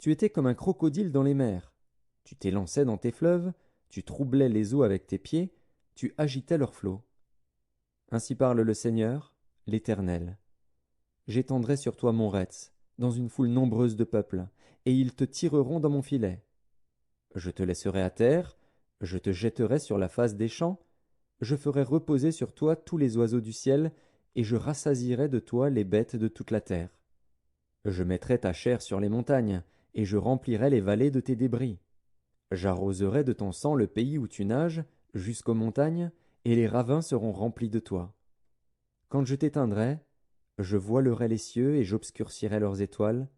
Tu étais comme un crocodile dans les mers. Tu t'élançais dans tes fleuves, tu troublais les eaux avec tes pieds, tu agitais leurs flots. Ainsi parle le Seigneur, l'Éternel. J'étendrai sur toi mon retz, dans une foule nombreuse de peuples, et ils te tireront dans mon filet. Je te laisserai à terre, je te jetterai sur la face des champs, je ferai reposer sur toi tous les oiseaux du ciel, et je rassasierai de toi les bêtes de toute la terre. Je mettrai ta chair sur les montagnes, et je remplirai les vallées de tes débris. J'arroserai de ton sang le pays où tu nages, jusqu'aux montagnes, et les ravins seront remplis de toi. Quand je t'éteindrai, je voilerai les cieux et j'obscurcirai leurs étoiles,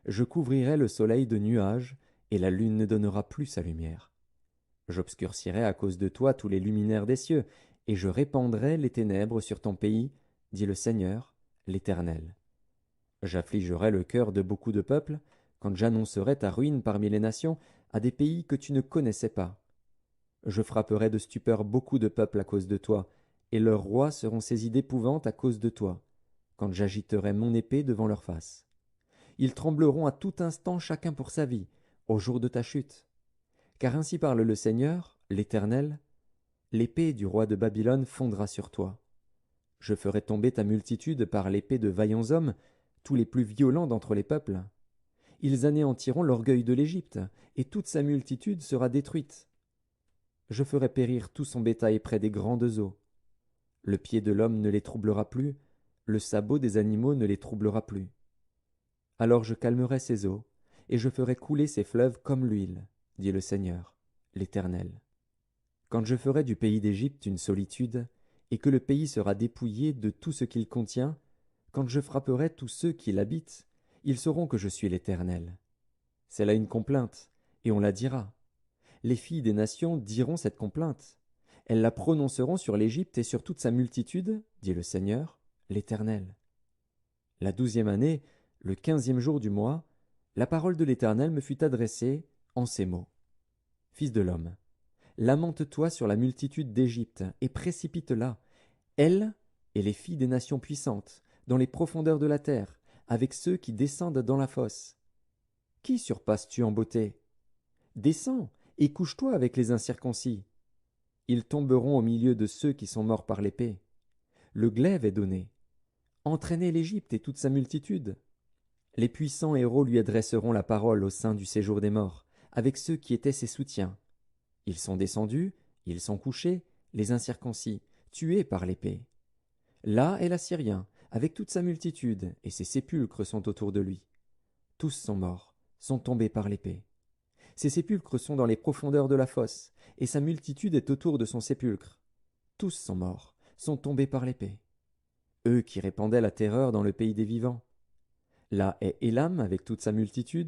je couvrirai le soleil de nuages, et la lune ne donnera plus sa lumière. J'obscurcirai à cause de toi tous les luminaires des cieux, et je répandrai les ténèbres sur ton pays, dit le Seigneur, l'Éternel. J'affligerai le cœur de beaucoup de peuples, quand j'annoncerai ta ruine parmi les nations, à des pays que tu ne connaissais pas. Je frapperai de stupeur beaucoup de peuples à cause de toi, et leurs rois seront saisis d'épouvante à cause de toi, quand j'agiterai mon épée devant leur face. Ils trembleront à tout instant chacun pour sa vie, au jour de ta chute. Car ainsi parle le Seigneur, l'Éternel, l'épée du roi de Babylone fondra sur toi. Je ferai tomber ta multitude par l'épée de vaillants hommes, tous les plus violents d'entre les peuples. Ils anéantiront l'orgueil de l'Égypte, et toute sa multitude sera détruite. Je ferai périr tout son bétail près des grandes eaux. Le pied de l'homme ne les troublera plus, le sabot des animaux ne les troublera plus. Alors je calmerai ces eaux, et je ferai couler ces fleuves comme l'huile, dit le Seigneur, l'Éternel. Quand je ferai du pays d'Égypte une solitude, et que le pays sera dépouillé de tout ce qu'il contient, quand je frapperai tous ceux qui l'habitent, ils sauront que je suis l'Éternel. C'est là une complainte, et on la dira. Les filles des nations diront cette complainte. Elles la prononceront sur l'Égypte et sur toute sa multitude, dit le Seigneur, l'Éternel. La 12e année, le 15e jour du mois, la parole de l'Éternel me fut adressée en ces mots. Fils de l'homme, lamente-toi sur la multitude d'Égypte et précipite-la, elle et les filles des nations puissantes, dans les profondeurs de la terre, avec ceux qui descendent dans la fosse. Qui surpasses-tu en beauté? Descends et couche-toi avec les incirconcis. Ils tomberont au milieu de ceux qui sont morts par l'épée. Le glaive est donné. Entraînez l'Égypte et toute sa multitude. Les puissants héros lui adresseront la parole au sein du séjour des morts, avec ceux qui étaient ses soutiens. Ils sont descendus, ils sont couchés, les incirconcis, tués par l'épée. Là est l'Assyrien, avec toute sa multitude, et ses sépulcres sont autour de lui. Tous sont morts, sont tombés par l'épée. Ses sépulcres sont dans les profondeurs de la fosse, et sa multitude est autour de son sépulcre. Tous sont morts, sont tombés par l'épée. Eux qui répandaient la terreur dans le pays des vivants. Là est Élam avec toute sa multitude,